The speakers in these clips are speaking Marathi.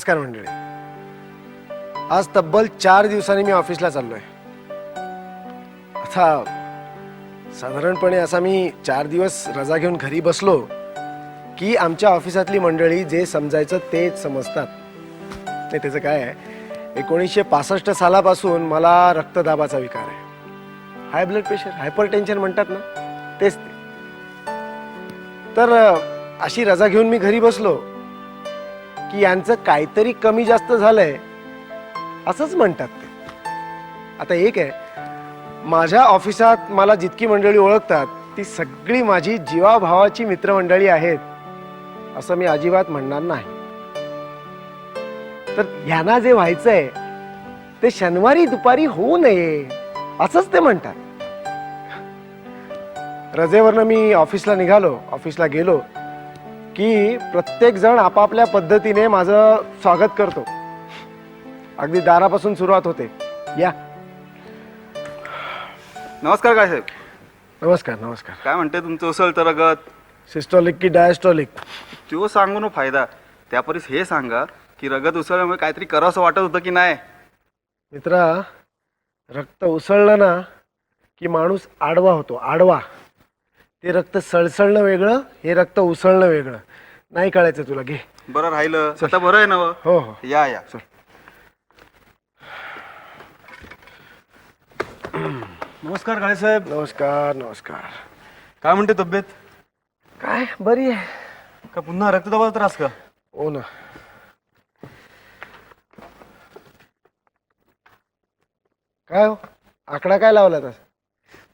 नमस्कार मंडळी. आज तब्बल 4 दिवसांनी मी ऑफिसला चाललोय. आता साधारणपणे असा मी 4 दिवस रजा घेऊन घरी बसलो की आमच्या ऑफिसातली मंडळी जे समजायचं तेच समजतात. नाही त्याचं काय आहे, 1965 सालापासून मला रक्तदाबाचा विकार आहे. High blood pressure, hyper tension म्हणतात ना, तेच ते. तर अशी रजा घेऊन मी घरी बसलो की यांचं काहीतरी कमी जास्त झालंय असंच म्हणतात ते. आता एक आहे, माझ्या ऑफिसात मला जितकी मंडळी ओळखतात ती सगळी माझी जीवाभावाची मित्रमंडळी आहेत असं मी अजिबात म्हणणार नाही. तर ह्यांना जे व्हायचंय ते शनिवारी दुपारी होऊ नये असंच ते म्हणतात. रजेवरनं मी ऑफिसला गेलो की प्रत्येक जण आपापल्या पद्धतीने माझं स्वागत करतो. अगदी दारापासून सुरुवात होते. या. नमस्कार काय साहेब. नमस्कार नमस्कार. काय म्हणते तुमचं उसळतं रगत? सिस्टोलिक की डायस्टोलिक? तो सांगू न फायदा. त्यापरीस हे सांगा की रगत उसळल्यामुळे काहीतरी करावंसं वाटत होतं की नाही? मित्रा, रक्त उसळलं ना की माणूस आडवा होतो. आडवा. ते रक्त सळसळणं वेगळं, हे रक्त उसळणं वेगळं. नाही कळायचं तुला. घे. बरं राहिलं. आता बरं आहे ना? हो हो. या या. नमस्कार काळे साहेब. नमस्कार नमस्कार. काय म्हणते तब्येत? काय बरी आहे. का पुन्हा रक्तदाबाचा त्रास का? हो ना. काय हो, आकडा काय लावला तसा?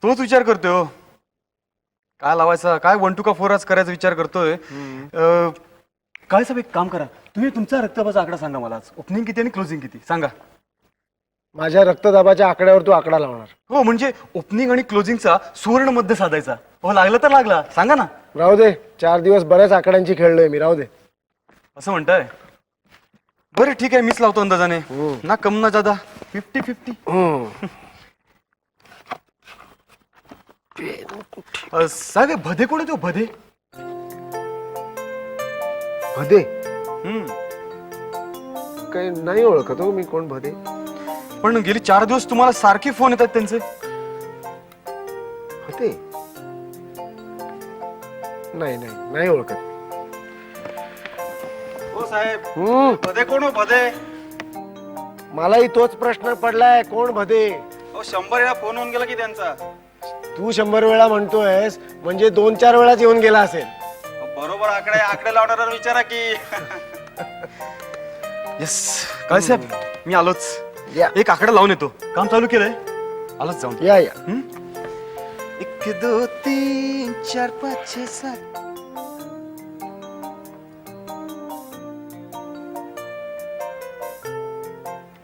तोच विचार करतोय हो. काय लावायचा, काय 1 2 का 4 आज करायचा विचार करतोय. काय साहेब, एक काम करा, तुम्ही तुमचा रक्तदाबाचा आकडा सांगा मला. आज ओपनिंग किती आणि क्लोजिंग किती सांगा. माझ्या रक्तदाबाच्या आकड्यावर तू आकडा लावणार? हो, म्हणजे ओपनिंग आणि क्लोजिंगचा सुवर्ण मध्य साधायचा. हो, लागलं तर लागला, सांगा ना. राहू दे. 4 दिवस बऱ्याच आकड्यांची खेळलोय मी. राहू दे. असं म्हणताय? बरं ठीक आहे, मीच लावतो अंदाजाने. ना कम ना जादा. 50-50. साहेब, भदे कोण आहे तो? भदे? भदे? काही नाही ओळखत हो मी कोण भदे. पण गेली 4 दिवस तुम्हाला सारखे फोन येतात त्यांचे. भदे? नाही नाही नाही ओळखत. हो साहेब. भदे कोण हो? भदे? मलाही तोच प्रश्न पडलाय. कोण भदे? हो, 100 वेळा फोन होऊन गेला की त्यांचा. तू 100 वेळा म्हणतोयस म्हणजे 2-4 वेळाच येऊन गेला असेल. बरोबर आकडे लावणारा विचारा की. येस काय साहेब, मी आलोच. या. एक आकडा लावून येतो. काम चालू केलंय, आलोच जाऊन. या या. 1 2 3 4 5 6 7.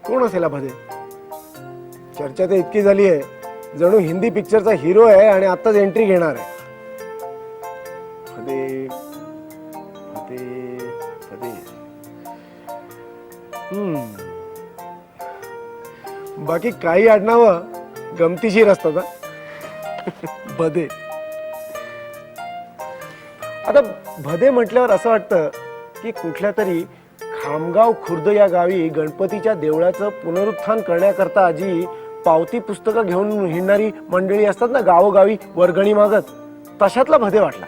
कोण असेल हा भदे? चर्चा तर इतकी झाली आहे जणू हिंदी पिक्चरचा हिरो आहे आणि आताच एंट्री घेणार आहे. भदे भदे भदे. बाकी काही आडनावं गमतीशीर असतात हा. भदे. आता भदे म्हटल्यावर असं वाटतं की कुठल्या तरी खामगाव खुर्द या गावी गणपतीच्या देवळाचं पुनरुत्थान करण्याकरता आजी पावती पुस्तकं घेऊन हिंडणारी मंडळी असतात ना गावोगावी वर्गणी मागत, तशातला भदे वाटला.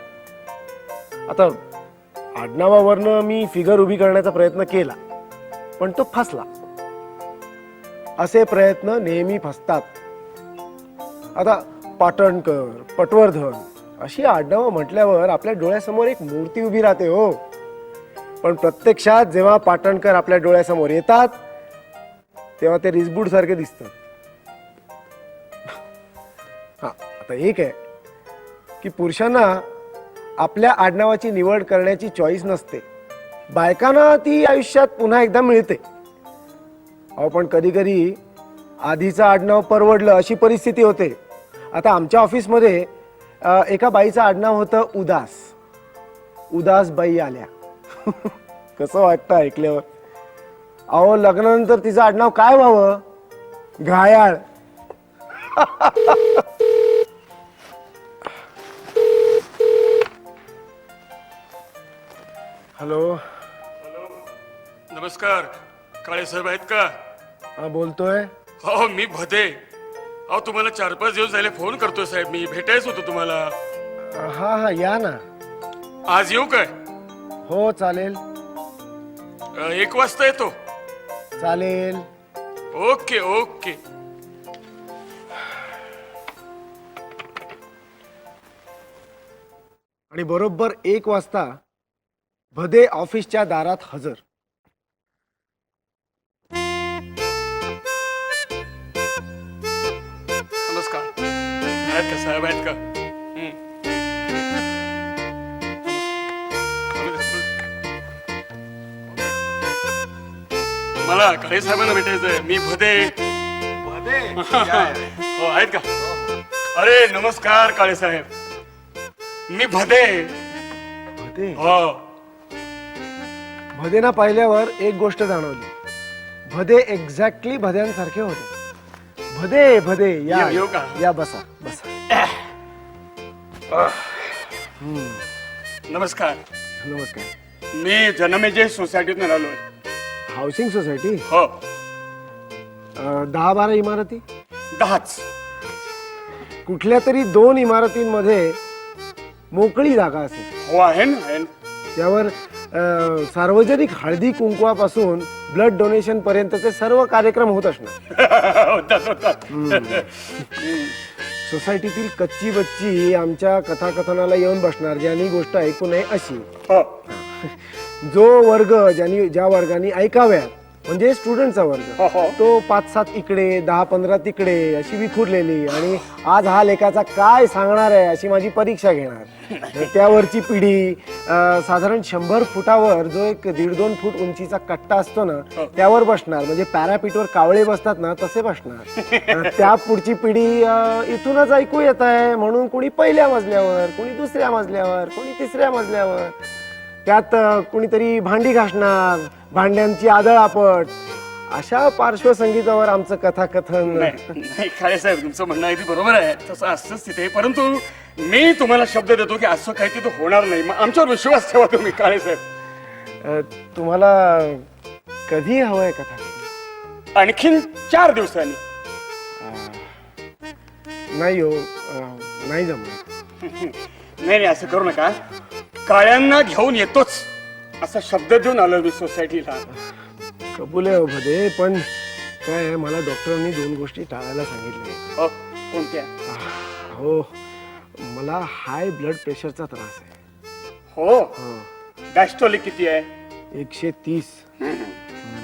आता आडनावावरनं मी फिगर उभी करण्याचा प्रयत्न केला पण तो फसला. असे प्रयत्न नेहमी फसतात. आता पाटणकर, पटवर्धन अशी आडनावं म्हटल्यावर आपल्या डोळ्यासमोर एक मूर्ती उभी राहते हो. पण प्रत्यक्षात जेव्हा पाटणकर आपल्या डोळ्यासमोर येतात तेव्हा ते रिसबूड सारखे दिसतात. हा, आता एक आहे की पुरुषांना आपल्या आडनावाची निवड करण्याची चॉईस नसते. बायकांना ती आयुष्यात पुन्हा एकदा मिळते. अहो पण कधी कधी आधीचं आडनाव परवडलं अशी परिस्थिती होते. आता आमच्या ऑफिसमध्ये एका बाईचं आडनाव होतं उदास. उदास बाई आल्या. कसं वाटतं ऐकल्यावर? अहो लग्नानंतर तिचं आडनाव काय व्हावं? घायाळ. हॅलो. नमस्कार. काळे साहेब आहेत का? हा बोलतोय. हो मी भदे. अहो तुम्हाला 4-5 दिवस झाले फोन करतोय साहेब, मी भेटायच होतो तुम्हाला. हा हा या ना. आज येऊ काय? हो चालेल 1 वाजता येतो. चालेल. Okay okay. आणि बरोबर 1 वाजता भदे ऑफिसच्या दारात हजर. नमस्कार. आहेत का साहेब, आहेत का? मला काळे साहेबांना भेटायचंय. मी भदे. हो आहेत का? अरे नमस्कार काळे साहेब, मी भदे. भदे हो भदेना पाहिल्यावर एक गोष्ट जाणवली. भदे एक्झॅक्टली भद्यांसारखे होते. भदे भदे या येऊ का? या बसा बसा. नमस्कार. नमस्कार. मी जनमेजय सोसायटीतून आलोय. Housing society. हो 10-12 इमारती. 10च. कुठल्या तरी 2 इमारतींमध्ये मोकळी जागा असेल. हो आहे ना, आहे ना. त्यावर सार्वजनिक हळदी कुंकवापासून ब्लड डोनेशन पर्यंतचे सर्व कार्यक्रम होत असणार. होतात होतात. सोसायटीतील कच्ची बच्ची आमच्या कथाकथनाला येऊन बसणार, ज्यांनी गोष्ट ऐकू नये अशी. हो जो वर्ग ज्या वर्गाने ऐकाव्यात म्हणजे स्टुडंटचा वर्ग, हो, हो. तो 5-7 इकडे 10-15 तिकडे अशी विखुरलेली. आणि आज हा लेखाचा काय सांगणार आहे अशी माझी परीक्षा घेणार. त्यावरची पिढी साधारण 100 फुटावर जो एक 1.5-2 फूट उंचीचा कट्टा असतो ना, त्यावर बसणार. म्हणजे पॅरापीटवर कावळे बसतात ना तसे बसणार. त्या पुढची पिढी इथूनच ऐकू येत आहे म्हणून कोणी पहिल्या मजल्यावर, कोणी दुसऱ्या मजल्यावर, कोणी तिसऱ्या मजल्यावर. त्यात कुणीतरी भांडी घासणार, भांड्यांची आदळआपट. अशा पार्श्वसंगीतावर आमचं कथाकथन. नाही काळे साहेब, तुमचं म्हणणं अगदी बरोबर आहे. तसं असतंच तिथे. परंतु मी तुम्हाला शब्द देतो की असं काही तिथं होणार नाही. मग आमच्यावर विश्वास ठेवा तुम्ही काळे साहेब. तुम्हाला कधी हवंय कथाकथन? आणखीन 4 दिवसांनी. नाही हो, नाही जमणार. नाही नाही असं करू नका. काळ्यांना घेऊन येतोच असा शब्द देऊन आलो मी सोसायटीला. कबूल आहे हो भदे, पण काय आहे, मला डॉक्टरांनी 2 गोष्टी टाळायला सांगितले. हो कोणत्या? हो मला हाय ब्लड प्रेशरचा त्रास आहे. हो हो डायस्टोलिक किती आहे? 130.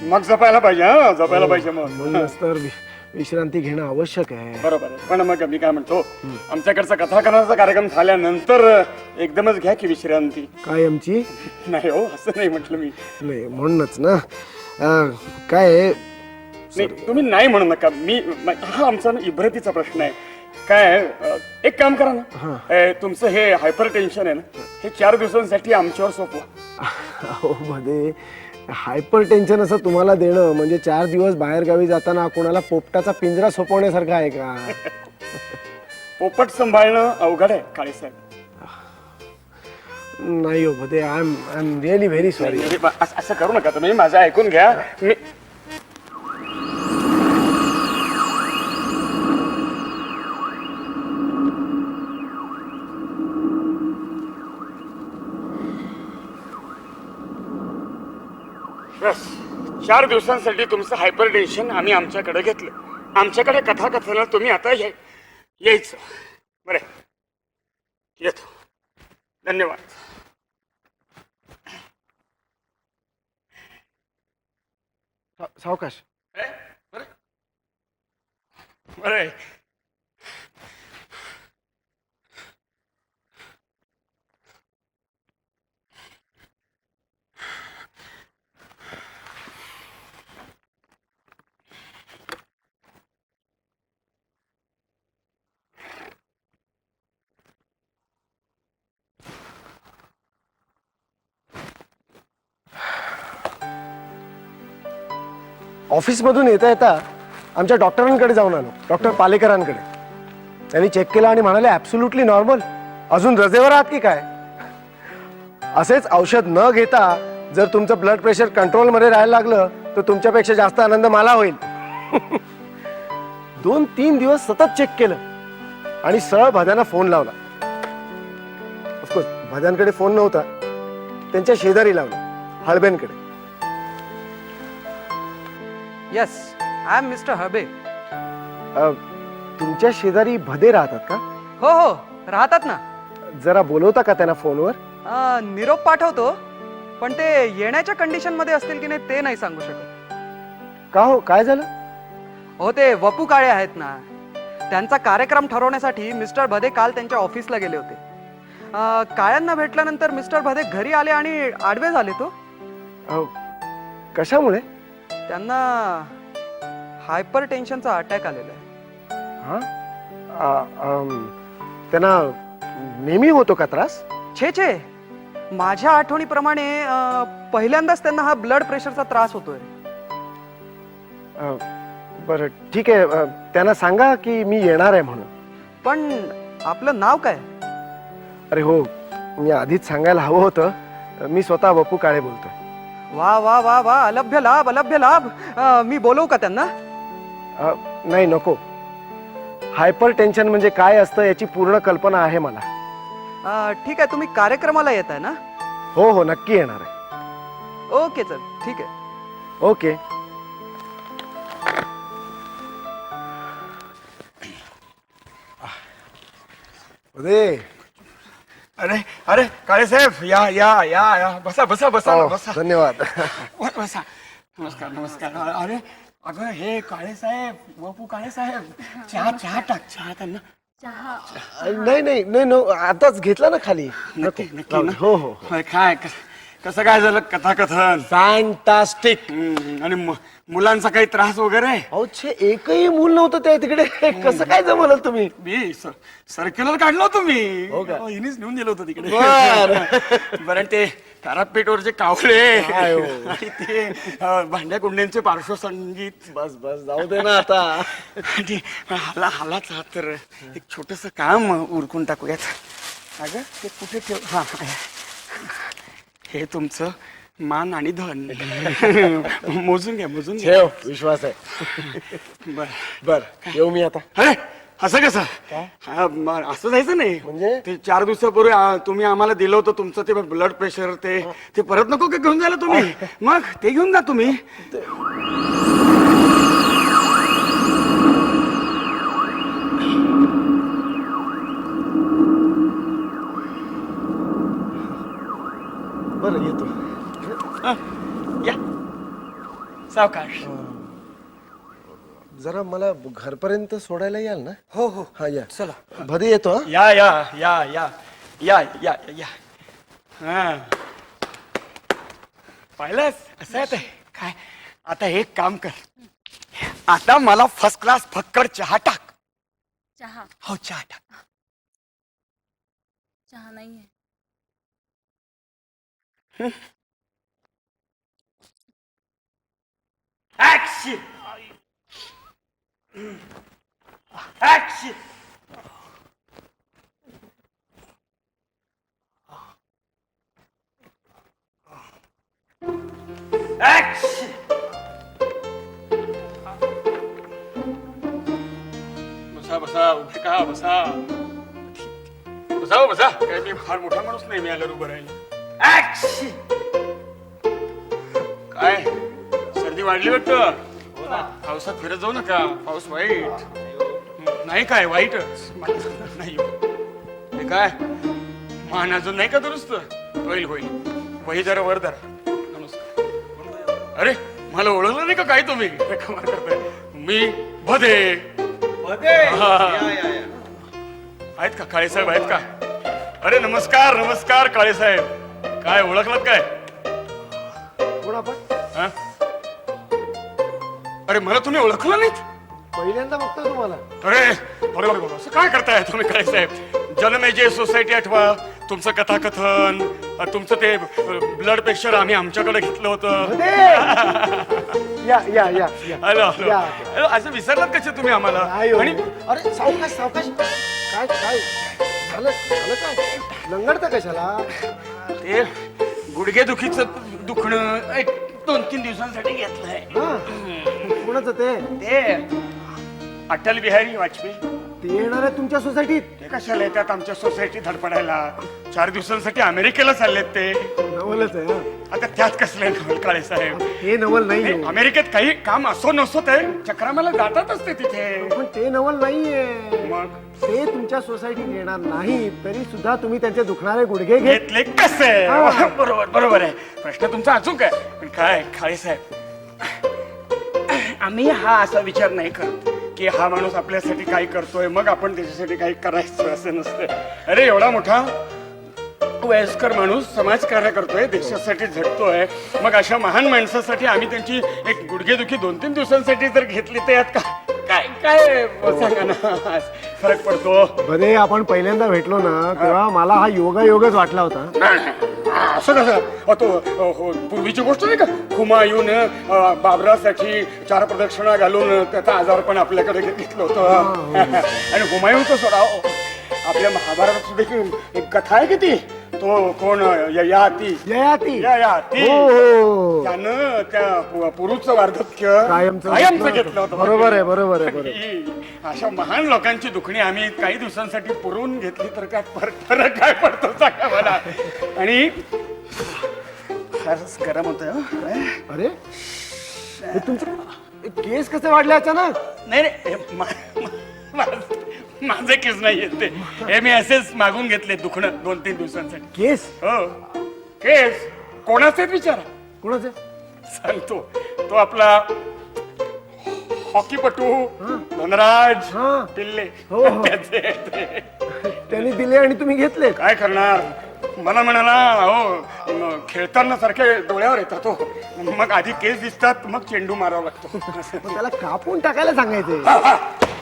मग जपायला पाहिजे. हा जपायला पाहिजे. मग म्हणूनच तर विश्रांती घेणं आवश्यक आहे. बरोबर आहे. पण मग मी काय म्हणतो, आमच्याकडचा कथाकथनाचा कार्यक्रम झाल्यानंतर एकदमच घ्या की विश्रांती. काय आमची? नाही हो असं नाही म्हटलं मी. नाही म्हणूनच ना. काय आहे, नाही तुम्ही नाही म्हणू नका. हा आमचा ना इब्रतीचा प्रश्न आहे. काय आहे, एक काम करा ना, तुमचं हे हायपर टेन्शन आहे ना, हे 4 दिवसांसाठी आमच्यावर सोपवा. हो भदे, हायपर टेन्शन असं तुम्हाला देणं म्हणजे 4 दिवस बाहेर गावी जाताना कोणाला पोपटाचा पिंजरा सोपवण्यासारखा आहे का? पोपट सांभाळणं अवघड आहे काळे साहेब. नाही हो भदे, I am really very sorry. असं करू नका तुम्ही. माझं ऐकून घ्या. मी बस 4 दिवसांसाठी तुमचं हायपर टेन्शन आम्ही आमच्याकडे घेतलं. आमच्याकडे कथाकथनाला तुम्ही आता यायचं. बरं येतो. धन्यवाद. सावकाश. बरं ऑफिसमधून येता येता आमच्या डॉक्टरांकडे जाऊन आलो, डॉक्टर पालेकरांकडे. त्यांनी चेक केलं आणि म्हणाले ॲब्सोल्युटली नॉर्मल. अजून रजेवर आहात की काय? असेच औषध न घेता जर तुमचं ब्लड प्रेशर कंट्रोलमध्ये राहायला लागलं तर तुमच्यापेक्षा जास्त आनंद मला होईल. 2-3 दिवस सतत चेक केलं आणि सरळ भद्यांना फोन लावला. ऑफकोर्स भद्यांकडे फोन नव्हता, त्यांच्या शेजारी लावला, हळबेंकडे. येस, आय एम मिस्टर हबे. तुमच्या शेजारी भदे राहतात का? हो हो, राहतात ना. जरा बोलवता का त्यांना फोनवर? निरोप पाठवतो, पण ते येण्याच्या कंडिशन मध्ये असतील की नाही ते नाही सांगू शकत. का हो, काय झालं? हो, ते वपू काळे आहेत ना, त्यांचा कार्यक्रम ठरवण्यासाठी मिस्टर भदे काल त्यांच्या ऑफिसला गेले होते. काळ्यांना भेटल्यानंतर मिस्टर भदे घरी आले आणि आडवे झाले. तो कशामुळे? त्यांना हायपर टेन्शनचा अटॅक आलेला आहे. त्यांना नेहमी होतो का त्रास? छे, माझ्या आठवणीप्रमाणे पहिल्यांदाच त्यांना हा ब्लड प्रेशरचा त्रास होतोय. बरं ठीक आहे, त्यांना सांगा की मी येणार आहे म्हणून. पण आपलं नाव काय? अरे हो, मी आधीच सांगायला हवं होतं. मी स्वतः वपू काळे बोलतोय. वा वा वा वा, अलभ्य लाभ, अलभ्य लाभ. मी बोलवू का त्यांना? नाही, नको. हायपर टेन्शन म्हणजे काय असतं याची पूर्ण कल्पना आहे मला. ठीक आहे, तुम्ही कार्यक्रमाला येत आहे ना? हो हो, नक्की येणार आहे. ओके चल, ठीक आहे. ओके. अरे अरे काळे साहेब, या या या या, बसा बसा बसा हो, बसा. धन्यवाद. बसा. नमस्कार नमस्कार. अरे अगं, हे काळे साहेब, वपू काळे साहेब, चहा चहा टाक, चहा त्यांना. नाही नाही नाही, नो, आताच घेतला ना खाली. नक्की नको, नक्की राहू ना? दे. हो हो. काय कसं काय झालं कथाकथन? फॅन्टास्टिक. आणि मुलांचा काही त्रास वगैरे? अहो छे, एकही मूल नव्हतं त्या तिकडे. कसं काय जमलं तुम्ही? मी सर्क्युलर काढलं होतं मी. हो का? हिनीच नेऊन दिलं होतं तिकडे. बरं. बरं, ते तारापेठवरचे कावळे काय हो? आणि ते भांड्या कुंड्यांचे पार्श्वसंगीत. बस बस, जाऊ दे ना आता. आणि हालाच हा तर एक छोटस काम उरकून टाकूयात. अगं, ते कुठे ठेव? हा, हे तुमचं मान आणि धन. मोजून घ्या, मोजून घ्या. ठेव, विश्वास आहे. बर बर, येऊ मी आता. अरे, असं कसं? असं जायचं नाही. म्हणजे? ते 4 दिवसापूर्वी तुम्ही आम्हाला दिलं होतं तुमचं ते ब्लड प्रेशर, ते परत नको का घेऊन जायला तुम्ही? मग ते घेऊन जा तुम्ही. बरं, येतो. या सावकाश. जरा मला घरपर्यंत सोडायला याल ना? हो हो, हा, या. चला. भदे येतो. हा? या या या या या या या. हा, पाहिलंस असं आहे ते. काय आता एक काम कर, आता मला फर्स्ट क्लास फक्कड चहा टाक. चहा हो, चहा टाक. चहा नाहीये. Action! Action! Action! बसा बसा, उभे का बसा. बसा बसा. काय मी फार मोठा माणूस नाही मिळालं उभं राहिलं. Action! काय सर्दी वाढली वाटतं? पावसात फिरत जाऊ नका, पाऊस वाईट. नाही काय वाईटच नाही. हे काय मान अजून नाही का दुरुस्त? होईल होईल. वही जरा वर धरा. नमस्कार. अरे, मला ओळखलं नाही का काय तुम्ही? कमाल करताय. मी भदे. आहेत का काळे साहेब? आहेत का? अरे नमस्कार नमस्कार काळे साहेब. काय ओळखलात काय? कोण आपण? हा? अरे, मला तुम्ही ओळखलं नाहीत? पहिल्यांदा बघतो तुम्हाला. अरे बरोबर बरोबर. असं काय करताय तुम्ही काळे साहेब? जनमेजय सोसायटी आठवा, तुमचं कथाकथन, तुमचं ते ब्लड प्रेशर आम्ही आमच्याकडे घेतलं होतं. भदे! या या या या. Hello hello. या. अरे, असं विसरलात कसे तुम्ही आम्हाला? नाही हो. आणि अरे, सावकाश सावकाश. काय काय झालं? झालं काय? लंगडतं कशाला? ते गुडघेदुखीचं दुखणं एक 2-3 दिवसांसाठी घेतलंय. हा कोणाचं ते ते अटल बिहारी वाजपेयी ते येणार आहे तुमच्या सोसायटीत? ते कशाला येतात आमच्या सोसायटी धडपडायला? 4 दिवसांसाठी अमेरिकेला चाललेत ते. नवलच आहे हा. आता त्यात कसले नवल काळे साहेब? हे नवल नाही हे हो. अमेरिकेत काही काम असो नसो ते चक्रामाला जातातच ते तिथे. पण ते नवल नाहीये. मग ते तुमच्या सोसायटीत येणार नाही तरी सुद्धा तुम्ही त्यांचे दुखणारे गुडघे घेत घेतले कसे? हा. बरोबर बरोबर आहे. प्रश्न तुमचा अचूक आहे. पण काय काळे साहेब, आम्ही हा असा विचार नाही करत की हा माणूस आपल्यासाठी काही करतोय मग आपण त्याच्यासाठी काही करायचं, असं नसतं. अरे एवढा मोठा वयस्कर माणूस समाजकार्य करतोय, देशासाठी झटतोय, मग अशा महान माणसासाठी आम्ही त्यांची एक गुडघेदुखी 2-3 दिवसांसाठी जर घेतली तर यात काय काय सांगा ना, फरक पडतो. भदे आपण पहिल्यांदा भेटलो ना तेव्हा मला हा योगायोगच वाटला होता. असं कसं? पूर्वीची गोष्ट नाही का, हुमायून बाबरासाठी 4 प्रदक्षिणा घालून त्याचा आजारपण आपल्याकडे घेतलं होतं. आणि हुमायूनचं सोडा, आपल्या महाभारतात सुद्धा एक कथा आहे की ती, तो कोण ययाती ययाती हो. त्यानं त्या पुरुषचं वार्धक्य कायमचं घेतलं होतं. बरोबर आहे बरोबर आहे बरोबर. ही अशा महान लोकांची दुखणी आम्ही काही दिवसांसाठी पुरवून घेतली तर काय फरक काय पडतो सांगा मला. आणि फारच गरम होत. अरे हे तुमचे केस कसे वाढले अचानक? नाही रे, माझे केस नाही येत ते, हे मी असेच मागून घेतले दुखणं 2-3 दिवसांसाठी. केस हो केस कोणाचे विचारा. कोणाचे? सांगतो, तो आपला हॉकीपटू धनराज हा. पिल्ले. हो, हो. त्याचे ते. त्यांनी दिले आणि तुम्ही घेतले? काय करणार, मला म्हणाला अहो खेळताना सारखे डोळ्यावर येतात हो, मग आधी केस दिसतात मग चेंडू मारावा लागतो. पण त्याला कापून टाकायला सांगायचे.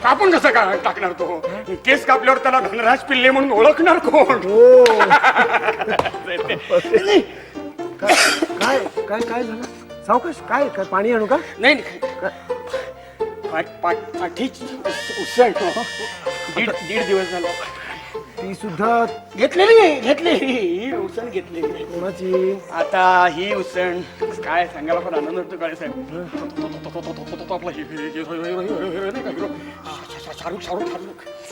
कापून कसं का टाकणार तो? केस कापल्यावर त्याला धनराज पिल्ले म्हणून ओळखणार कोण? हो. काय काय काय झालं? सावकाश. काय काय पाणी आणू का? नाही पाठीच उसळ दीड दिवस झाला. ती सुद्धा घेतलेली उसण घेतलेली. कोणाची? आता ही उसण काय सांगायला पण आनंद होतो काळे साहेब. आपला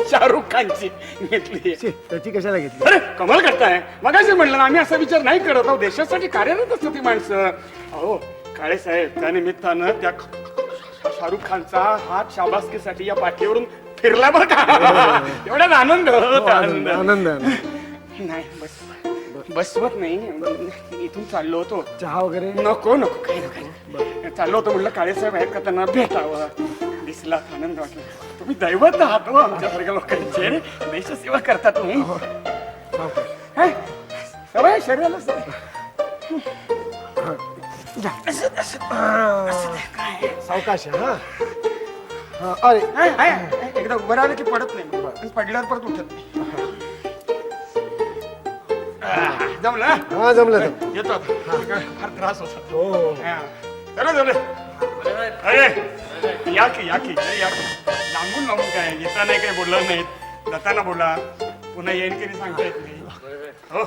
शाहरुख खानची घेतली. छे, त्याची कशाला घेतली? अरे कमाल करताय. मगाशी म्हणलं ना, आम्ही असा विचार नाही करत आहोत, देशासाठी कार्यरत असतो ती माणसं. अहो काळे साहेब, त्या निमित्तानं त्या शाहरुख खानचा हात शाबासकीसाठी या पाठीवरून फिरला बरं का. एवढ्यात आनंद होत. आनंद आनंद. नाही बसवत नाही, इथून चाललो होतो. चहा वगैरे? नको नको काही नको. चाललो होतो, म्हटलं काळे साहेब आहेत का, त्यांना भेटावं. दिसला, आनंद वाटला. तुम्ही दैवत आहात हो आमच्यासारख्या लोकांचे. देशसेवा करतात तुम्ही. काय? सवय शरीराला सवय. सावकाश. हा हा. अरे एकदा उभं राहिलं की पडत नाही, पडल्यावर परत उठत नाही. जमलं? हा जमलं तर. येतो आता. फार त्रास होता. हो जमलं. अरे या की लांबून काय येता नाही, काही बोललं नाहीत, जाताना बोला, पुन्हा येईन की नाही सांगता येत नाही. हो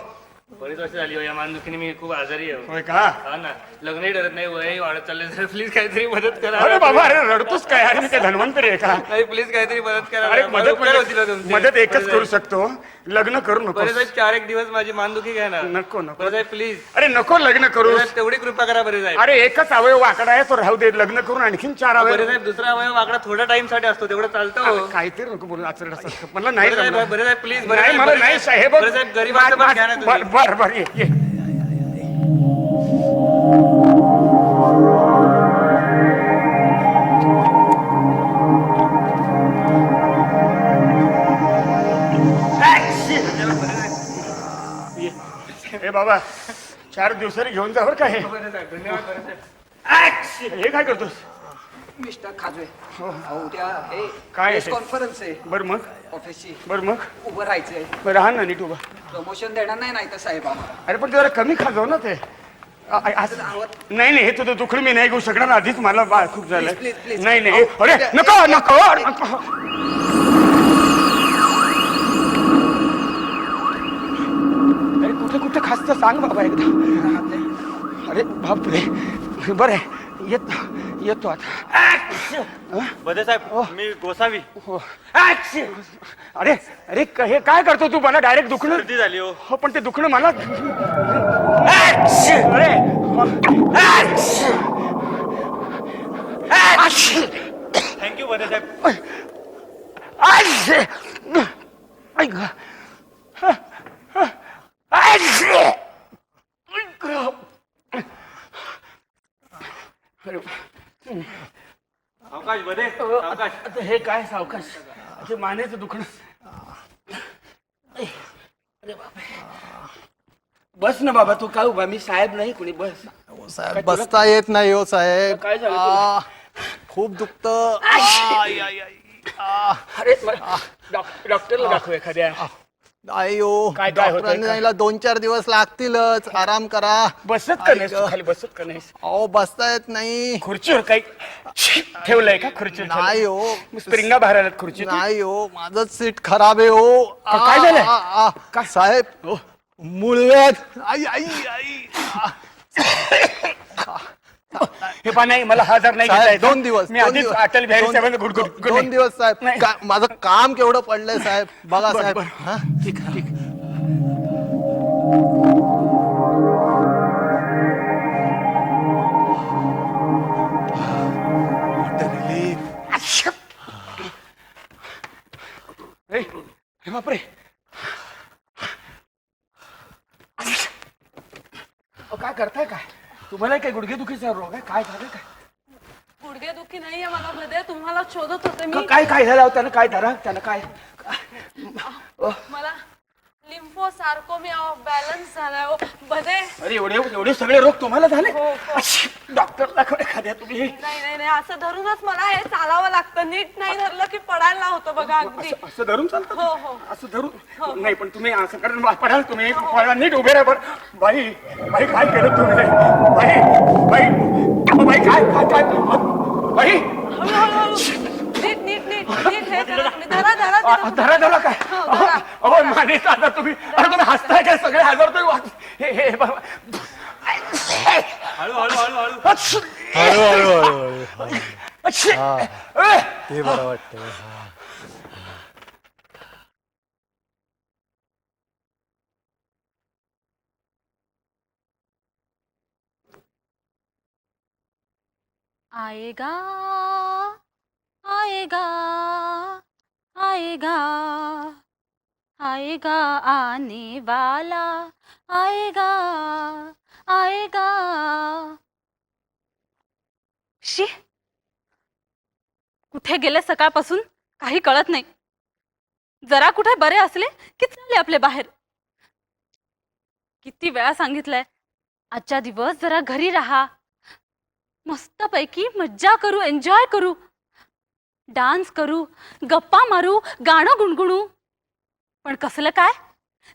बरीच वर्ष झाली हो या मानदुखीने मी खूप आजारी आहे. होय का? हा ना, लग्नही ठरत नाही, वय वाढत चालले, तर प्लीज काहीतरी मदत करा. अरे बाबा, अरे रडतोस काय? अरे मी काय धन्वंतरी आहे का? नाही, प्लीज काहीतरी मदत करा. अरे मला उपकार होतील हो तुमचे. मदत एकच करू शकतो, लग्न करू नको. बरे साहेब, 4 दिवस माझी मानदुखी घ्या ना. नको नको. बरे साहेब प्लीज. अरे नको लग्न करू. बरे साहेब, तेवढी कृपा करा बरे साहेब. अरे एकच अवयव वाकडा आहे, तो राहू दे. लग्न करून आणखीन 4 बरे अवयव. साहेब, दुसरा अवयव वाकडा थोड्या टाइम साठी असतो, तेवढं चालतं हो. काहीतरी नको बोलू आचरड असं. मला नाही बरे साहेब, जमलं. बरे साहेब प्लीज. नाही मला नाही साहेब. बरे साहेब, गरीबाचं पण घ्या ना तुम्ही. बर ये. ए बाबा, 4 दिवसांनी घेऊन जा बरं का हे. बरे साहेब, धन्यवाद बरे साहेब. हे काय करतोस? मिस्टर खाजवे, उद्या हे काय प्रेस आहे? कॉन्फरन्स आहे बर मग ऑफिसची. मग उभं राहायचंय. राहा ना नीट उभा. प्रमोशन देणार नाही तर साहेब आम्हाला. अरे पण जरा कमी खाजव ना ते. नाही हे तुझं दुखणं मी नाही घेऊ शकणार, आधीच मला खूप झालं. Please, please. नाही अरे नको नको नको. अरे कुठे खासतस सांग बाबा एकदा. अरे बापरे, बरं आहे, येतो आता. भदे साहेब मी गोसावी. हो. अरे अरे हे काय करतो तू? मला डायरेक्ट दुखणं झाली हो. हो, पण ते दुखणं मला अरे थँक्यू भदे साहेब. अवकाश भदे अवकाश. आता हे काय सावकाश, ते मानेचं दुखणं. अरे बापरे, बस ना बाबा, तू काय उभा? मी साहेब नाही कुणी, बस. साहेब बसता येत नाही हो साहेब. काय झालं तुला? खूप दुखत. अरे डॉक्टरला दाखव एखाद्या. नाही हो, काय होतंय? डॉक्टरांनी सांगितलं 2-4 दिवस लागतीलच, आराम करा. बसत का नाहीस तू? खाली बसत का नाहीस? अहो बसता येत नाही. खुर्चीवर काही ठेवलंय का? खुर्चीवर नाही हो. स्प्रिंगा बाहेर आल्यात खुर्ची. नाही हो, माझं सीट खराब आहे हो. काय झालंय? काय साहेब? मुळव्याध. आई आई आई. हे पण नाही, मला 1000 नाही साहेब, घेता येत. 2 दिवस. मी आधीच अटल बिहारी साहेबांना गुडगुड 2 दिवस साहेब. नाही. माझं काम केवढं पडलंय साहेब, बघा बरं, साहेब. बरं. हा? ठीक आहे, ठीक आहे. ए, हे बापरे. काय करताय? काय तुम्हाला काय गुडघेदुखीचा रोग आहे? काय झालं? काय गुडघेदुखी नाहीये मला भदे, तुम्हाला शोधत होते मी. काय काय झालं? त्यानं काय धरा, त्यानं काय? मला लिम्फो सार्कोमिया ऑफ बॅलन्स झालाय ओ भदे. अरे एवढे सगळे रोग तुम्हाला झाले? हो. डॉक्टर दाखव एखाद्या तुम्ही. नाही नाही नाही, असं धरूनच मला हे चालावं लागतं. नीट नाही धरलं की पडायला होतं बघा अगदी. असं धरून चालतं? हो, हो. असं धरून नाही, पण तुम्ही असं करून पडाल तुम्ही. पळा, नीट उभे राहा. बरं बाई, बाई काय केलं तुम्ही? बाई बाई बाई काय काय काय बाई? हळूहळू. नीट नीट नीट नीट हे करा तुम्ही. धरा धरा तिथं. धरा धरा काय? हो, धरा. अहो मानेच आता तुम्ही. अरे तुम्ही हसताय काय? सगळे हजार तुम्ही हे हे बाबा. हळू हळू हळू हळू. ते बरं वाटतं. आएगा आएगा आएगा आएगा आने वाला आएगा आएगा. शी, कुठे गेले सकाळपासून काही कळत नाही. जरा कुठे बरे असले की चालले आपले बाहेर. किती वेळा सांगितलंय आजच्या दिवस जरा घरी राहा, मस्तपैकी मज्जा करू, एन्जॉय करू, डान्स करू, गप्पा मारू, गाणं गुणगुणू. पण कसलं काय,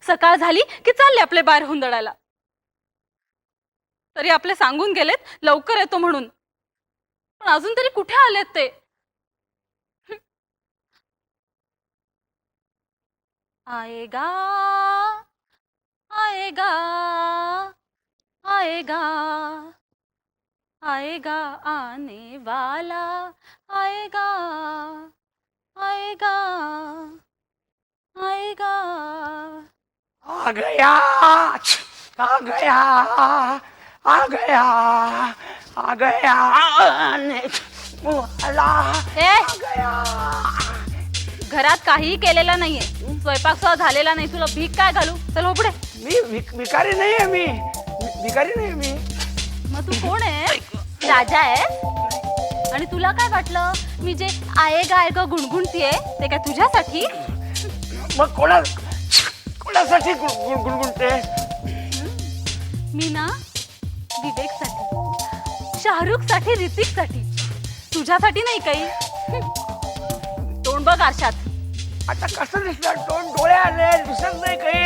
सकाळ झाली की चालले आपले बाहेर हुंदडायला. तरी आपले सांगून गेलेत लवकर येतो म्हणून, पण अजून तरी कुठे आलेत ते? आएगा आएगा आएगा आएगा आने वाला आएगा आएगा आएगा. आ गया आ गया आ गया आ गया आने वाला ए, आ गया. घरात काहीही केलेलं नाहीये, स्वयंपाक सुद्धा झालेला नाही. तुला भीक काय घालू? चल हो पुढे. मी भिकारी नाहीये. मी भिकारी नाही. मी मग तू कोण आहे? राजा आहे? आणि तुला काय वाटलं मी जे आएगा आएगा गुणगुणतीये ते काय तुझ्यासाठी? मग कोणासाठी गुणगुणते? मी ना विवेकसाठी, शाहरुखसाठी, ऋतिकसाठी, तुझ्यासाठी नाही काही. तोंड बघ आरशात. आता कसं दिसणार? दोन डोळे आले, दिसत नाही काही.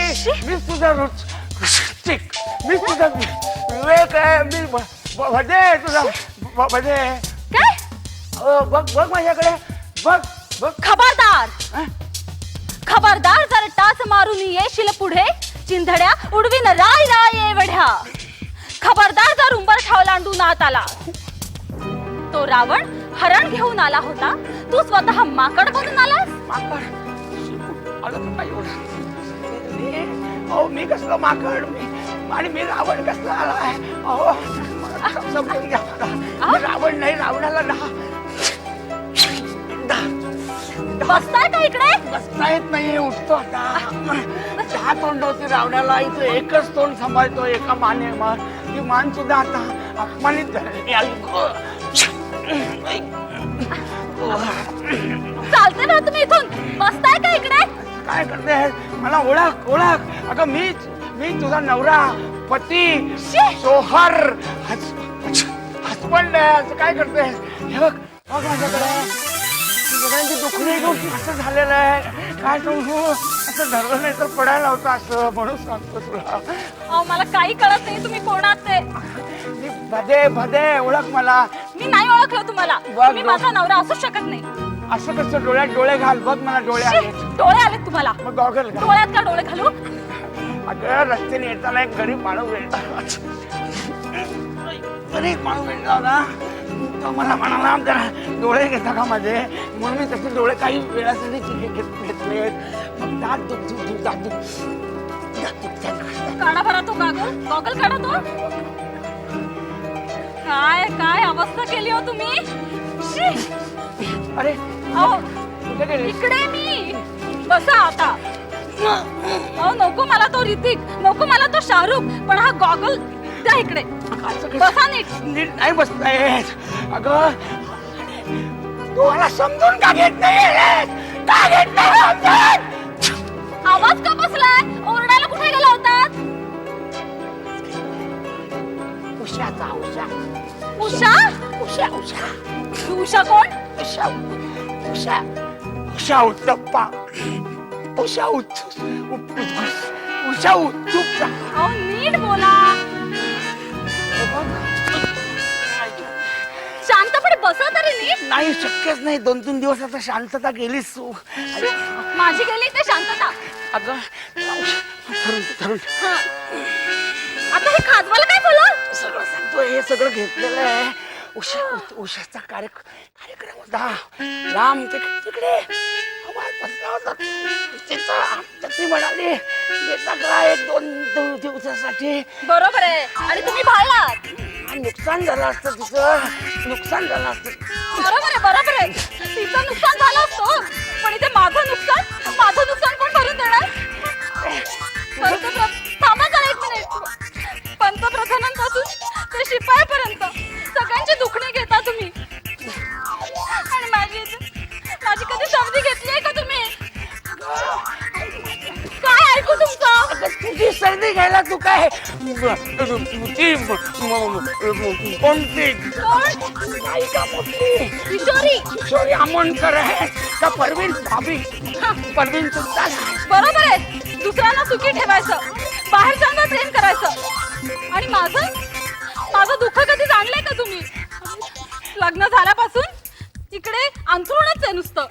मीच तुझा ऋतिक, मीच तुझा विवेक आहे. मी भजे तुझा भजे. काय? बघ बघ माझ्याकडे बघ बघ. खबरदार, खबरदार, जर टाच मारून येशील पुढे चिंधड्या उडवीन राय राय एवढ्या. खबरदार जर उंबरठा ओलांडून आत आला. तो रावण हरण घेऊन आला होता, तू स्वतः माकड बनून आलास. अहो मी कसलं माकड आणि मी रावण कसला आलाय. अहो समजून घ्या मला. मी रावण नाही, रावणाला बसताय का इकडे? बसता येत नाही, उठतो आता. 10 तोंड होती रावणाला, इथं एकच तोंड सांभाळतो एका माने. ती मान सुद्धा आता अपमानित झाली. चालते ना तुम्ही इथून. बसताय का इकडे? काय करते मला ओळख ओळख. अगं मी तुझा नवरा, पती, सोहर, हसबंड आहे. असं काय करते? हे बघ बघ माझ्याकडे सगळ्यांची दुखणी घेऊन असं झालेलं आहे. काय सांगू, असं धरलं नाही तर पडायला होतं असं, म्हणून सांगतो तुला. अहो मला काही कळत नाही तुम्ही कोण आहात ते. मी भदे ओळख मला. मी नाही ओळखलं तुम्हाला. बघ, मी माझा नवरा असू शकत नाही. असं कसं डोळ्यात डोळे घाल. बघ मला डोळे आले. डोळे आलेत तुम्हाला? मग गॉगल घाल. डोळ्यात का डोळे घालू? अगं रस्त्याने येताना एक गरीब माणूस भेटला ना, तो मला म्हणाला जरा डोळे घेता का माझे, म्हणून मी तसे डोळे काही वेळासाठी घेतलेत. मग दात काढा बरा तो गॉगल काढा तो. काय अवस्था केली हो तुम्ही. शी. अरे अहो कुठे गेली? इकडे मी. बसा आता. अहो नको मला तो ऋतिक, नको मला तो शाहरुख, पण हा गॉगल द्या इकडे. बसा नीट नाही बसता येत. अगं तू मला समजून का घेत नाही? आवाज का बसलाय? ओरडायला कुठे गेला होतात? उषा उषा कोण? उषा उत्तप्पा. उषा उत्तुप्पा. अहो नीट बोला. शांतपणे बसा तरी नीट. नाही शक्यच नाही. 2-3 दिवस आता शांतता गेलीस तू. माझी गेली ते शांतता. अगं ठरून हा. आता हे खाजवायला काय बोला? सगळं सांगतो. हे सगळं घेतलेलं आहे. उषाचा कार्यक्रम होता. राम तिकडे आवाज बसला होता. ती म्हणाली येता का 1-2 दिवसासाठी. बरोबर आहे. आणि तुम्ही भाळलात. नुकसान झालं असतं तिचं. बरोबर आहे. तिचं नुकसान झालं असतं, पण इथे माझं नुकसान कोण भरून देणार? थांबा जरा 1 मिनिट. पंतप्रधानांपासून ते शिपायापर्यंत सगळ्यांची दुखणी घेता तुम्ही. आणि माझी कधी सर्दी घेतली आहे का तुम्ही? काय ऐकू तुमचं? तुझी सर्दी घ्यायला तू काय कोणती गायिका मोठी किशोरी आमोणकर आहे का परवीन भाभी? परवीन सुद्धा बरोबर आहे. दुसऱ्यांना सुखी ठेवायचं, बाहेरच्यांना प्रेम करायचं. आणि माझं दुःख कधी जाणलंय का तुम्ही? लग्न झाल्यापासून इकडे अंथरुणच आहे नुसतं.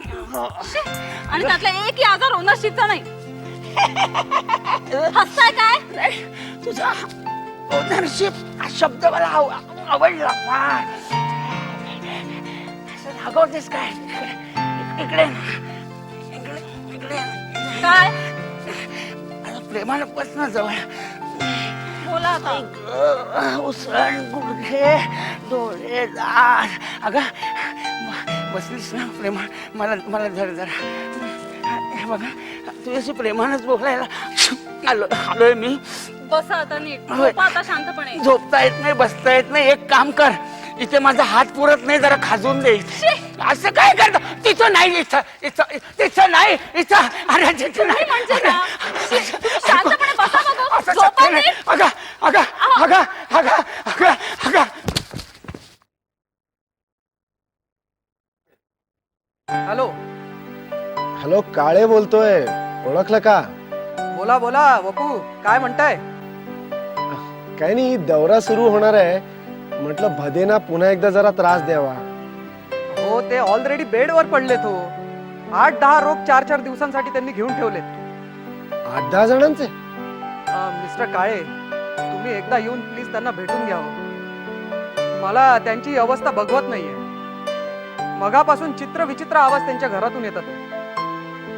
आणि त्यातला एकही आजार ओनरशिपचा नाही. हसताय काय? तुझा ओनरशिप हा शब्द मला आवडला. रागवतेस काय? इकडे काय प्रेमानं बस ना जवळ. बोला आता. उसण गुडघे डोळे दात. अगं बसलीस ना प्रेमा. मला जरा हे बघा तुझ्याशी प्रेमानच बोलायला आलोय मी. बसा आता नीट. झोपा आता शांतपणे. झोपता येत नाही, बसता येत नाही. एक काम कर, इथे माझा हात पुरत नाही, जरा खाजून दे. असं काय करत? तिथं नाही, तिथं नाही. अरे तिथं नाही म्हणजे ना. शांतपणे बसा बघू. असं झोपा शक्य नाही. नीट. अगं हॅलो काळे बोलतोय. ओळखलं का? बोला वपू, काय म्हणताय? काही नाही, दौरा सुरू होणार आहे. म्हटलं भदेना पुन्हा एकदा जरा त्रास द्यावा. हो ते ऑलरेडी बेडवर पडलेत हो. 8-10 रोग 4-4 दिवसांसाठी त्यांनी घेऊन ठेवलेत. 8-10 जणांचे? मिस्टर काळे, तुम्ही एकदा येऊन प्लीज त्यांना भेटून घ्यावं. मला त्यांची अवस्था बघवत नाहीये. मगापासून चित्र विचित्र आवाज त्यांच्या घरातून येतात.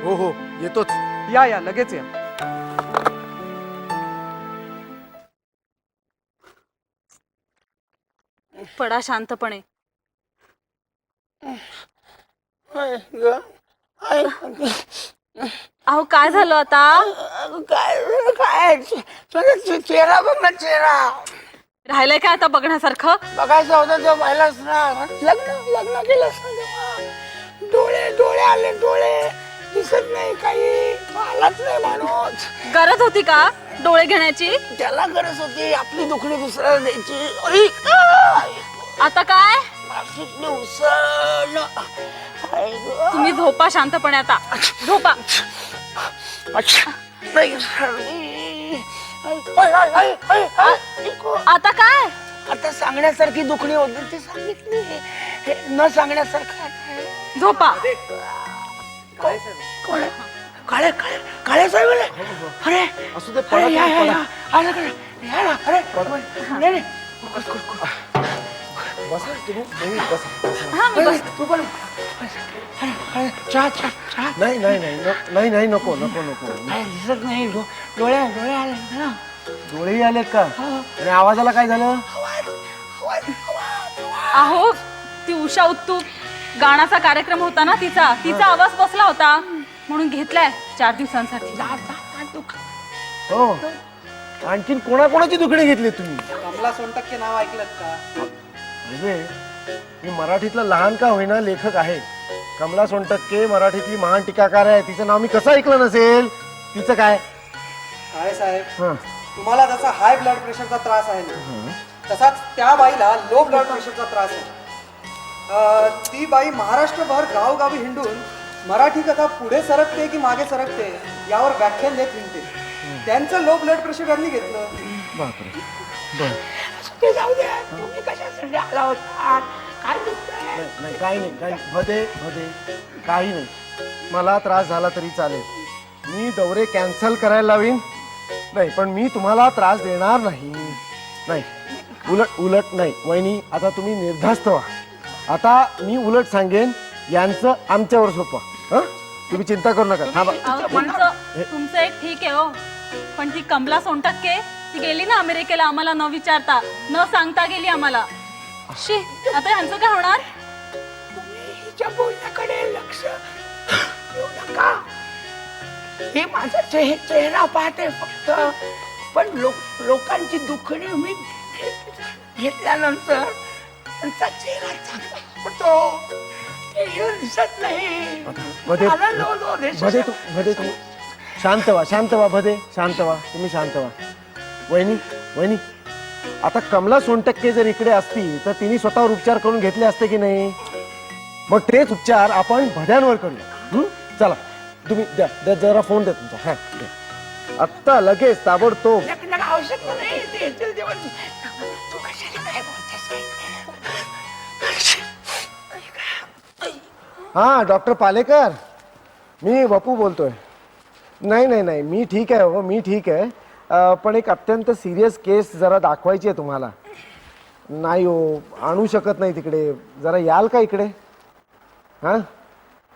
हो हो येतोच. या लगेच या. पडा शांतपणे. आई ग, आई अहो काय झालं आता? काय काय तुझा चेहरा बघ ना, चेहरा राहिलंय काय आता बघण्यासारखं? बघायचा होता तो पाहिलाच ना. लग्न लग्न केलंस ना तेव्हा. डोळे डोळे आले, डोळे दिसत नाही काही, आलाच नाही माणूस. गरज होती का डोळे घेण्याची? त्याला गरज होती आपली दुखणी दुसऱ्याला द्यायची. आई, आई, आता काय? नाशिकने उसळलं. आई ग. तुम्ही झोपा शांतपणे आता. झोपा. अच्छा नाही सर्दी. आई, आई, आई, आई, आई, ऐकू. आता काय? आता सांगण्यासारखी दुखणी होती ती सांगितली, हे न सांगण्यासारखं आहे. झोपा. कोण आहे? काळे काळे काळे साहेब आले. अरे असू दे, अरे, पडा या, तुम्ही, या, पडा. या. आलं कडे. या ना. अरे नाही नाही. बसा तुम्ही बसा. हा मी बस. तू पण अरे, अरे, चहा चहा चहा. नाही नाही नाही नाही नाही नको नको नको. काय दिसत नाही. डोळे डोळे आले ना. डोळेही आलेत का? आणि आवाजाला काय झालं? आवाज, आवाज, आवाज, आवाज. अहो ती उषा उत्तुप गाण्याचा कार्यक्रम होता ना तिचा आवाज बसला होता म्हणून घेतलाय 4 दिवसांसाठी. जा, जा, जा, दुख. हो. आणखीन कोणाकोणाची दुखणी घेतली तुम्ही? कमला सोनटक्के नाव ऐकलं का? म्हणजे मी मराठीतला लहान का होईना लेखक आहे. कमला सोनटक्के मराठीतली महान टीकाकार आहे. तिचं नाव मी कसं ऐकलं नसेल? तिचं काय? काळे साहेब, हं. तुम्हाला जसा हाय ब्लड प्रेशरचा त्रास आहे ना, तसाच त्या बाईला लो ब्लड प्रेशरचा त्रास आहे. ती बाई महाराष्ट्रभर गावगावी हिंडून मराठी कथा पुढे सरकते की मागे सरकते यावर व्याख्यान देत हिंडते. त्यांचं लो ब्लड प्रेशर यांनी घेतलं. बापरे. बर. ते जाऊ द्या. तुम्ही कशासाठी आला होता? काय दुखतंय? नाही काही नाही काही भदे भदे काही नाही. मला त्रास झाला तरी चालेल. मी दौरे कॅन्सल करायला लावीन. नाही पण मी तुम्हाला त्रास देणार नाही. नाही उलट उलट नाही वहिनी, आता तुम्ही निर्धास्त व्हा. आता मी उलट सांगेन, यांचं आमच्यावर सोपवा. हं? तुम्ही चिंता करू नका. थांबा. अहो, तुमचं एक ठीक आहे हो, पण ती कमला सोनटक्के ती गेली ना अमेरिकेला आम्हाला न विचारता न सांगता गेली आम्हाला. शी, आता ह्यांचं काय होणार? तुम्ही हिच्या बोलण्याकडे लक्ष देऊ नका. हे माझा चेहरा पाहते फक्त, पण लोकांची दुखणी मी घेतल्यानंतर त्यांचा चेहरा चांगला होतो. ते दिसत नाही. भदे आनंद होतो भदे तू शांत व्हा, शांत व्हा भदे, शांत व्हा. तुम्ही शांत व्हा. वहिनी वहिनी, आता कमला सोनटक्के जर इकडे असती तर तिने स्वतःवर उपचार करून घेतले असते की नाही? मग तेच उपचार आपण भद्यांवर करूया. चला तुम्ही द्या जरा फोन द्या तुमचा. हा द्या आत्ता लगेच ताबडतोब. आवश्यक नाही. ते येतील तेव्हा तू कशाला काय बोलतेस? हा डॉक्टर पालेकर, मी वपू बोलतोय. नाही नाही नाही मी ठीक आहे हो, मी ठीक आहे. पण एक अत्यंत सिरियस केस जरा दाखवायची आहे तुम्हाला. नाही हो आणू शकत नाही तिकडे. जरा याल का इकडे? हां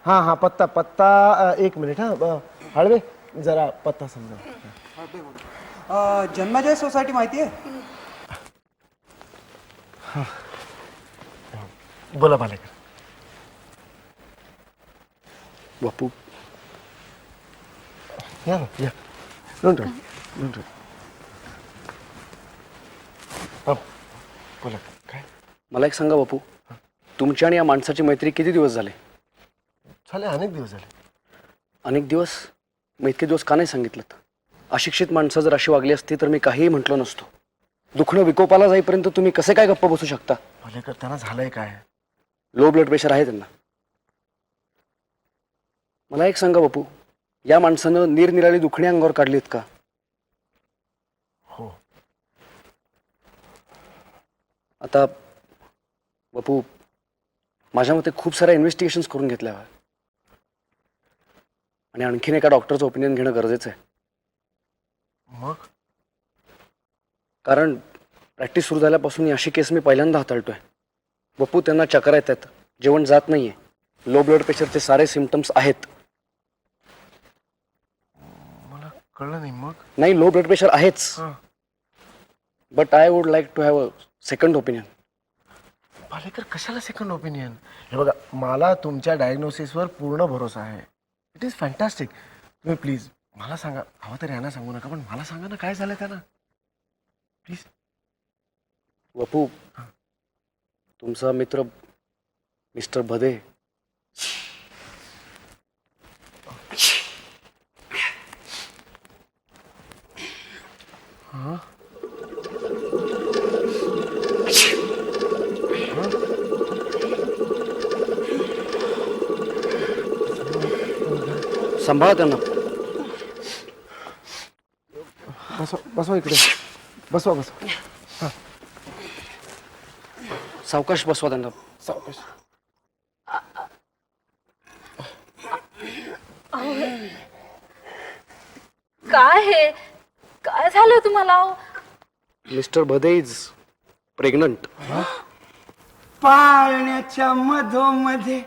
हां हां पत्ता पत्ता 1 मिनिट. हां हळवे जरा पत्ता समजा. जन्मजय सोसायटी माहिती आहे? बोला पालेकर. बापू या ना या. डोंट वरी डोंट वरी. बोला काय मला एक सांगा बापू, तुमची आणि या माणसाची मैत्री किती दिवस झाले? झाले? अनेक दिवस झाले. अनेक दिवस? मग इतके दिवस का नाही सांगितलं? अशिक्षित माणसं जर अशी वागली असती तर मी काहीही म्हटलो नसतो. दुखणं विकोपाला जाईपर्यंत तुम्ही कसे काय गप्प बसू शकता? पालेकर त्यांना झालंय काय? लो ब्लड प्रेशर आहे त्यांना. मला एक सांगा बापू, या माणसानं निरनिराळी दुखणी अंगावर काढलीत का? हो. आता बापू, माझ्या मते खूप साऱ्या इन्व्हेस्टिगेशन्स करून घेतल्या हव्या आणि आणखीन एका डॉक्टरचं ओपिनियन घेणं गरजेचं आहे. मग कारण प्रॅक्टिस सुरू झाल्यापासून ही अशी केस मी पहिल्यांदा हाताळतोय. बप्पू, त्यांना चक्कर येतात, जेवण जात नाहीये, लो ब्लड प्रेशरचे सारे सिम्पटम्स आहेत. मला कळलं नाही मग. नाही, लो ब्लड प्रेशर आहेच, but I would like to have a second opinion. Palekar, कशाला सेकंड ओपिनियन? हे बघा, मला तुमच्या डायग्नोसिसवर पूर्ण भरोसा आहे. It is fantastic. तुम्ही प्लीज मला सांगा, हवं तर यांना सांगू नका, पण मला सांगा ना काय झालं त्यांना, प्लीज. बप्पू, तुमचा मित्र मिस्टर भदे सांभाळा त्यांना. बसवा बसवा इकडे, बसवा बसवा. सावकाश बसवा त्यांना. सावकाश. काय हे, काय झालं तुम्हाला? Mister Bhade is pregnant. पाळण्याच्या मधोमध्ये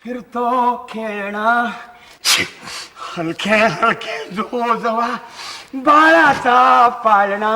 फिरतो खेळणा, हलके हलके जो जवा बाळाचा पाळणा.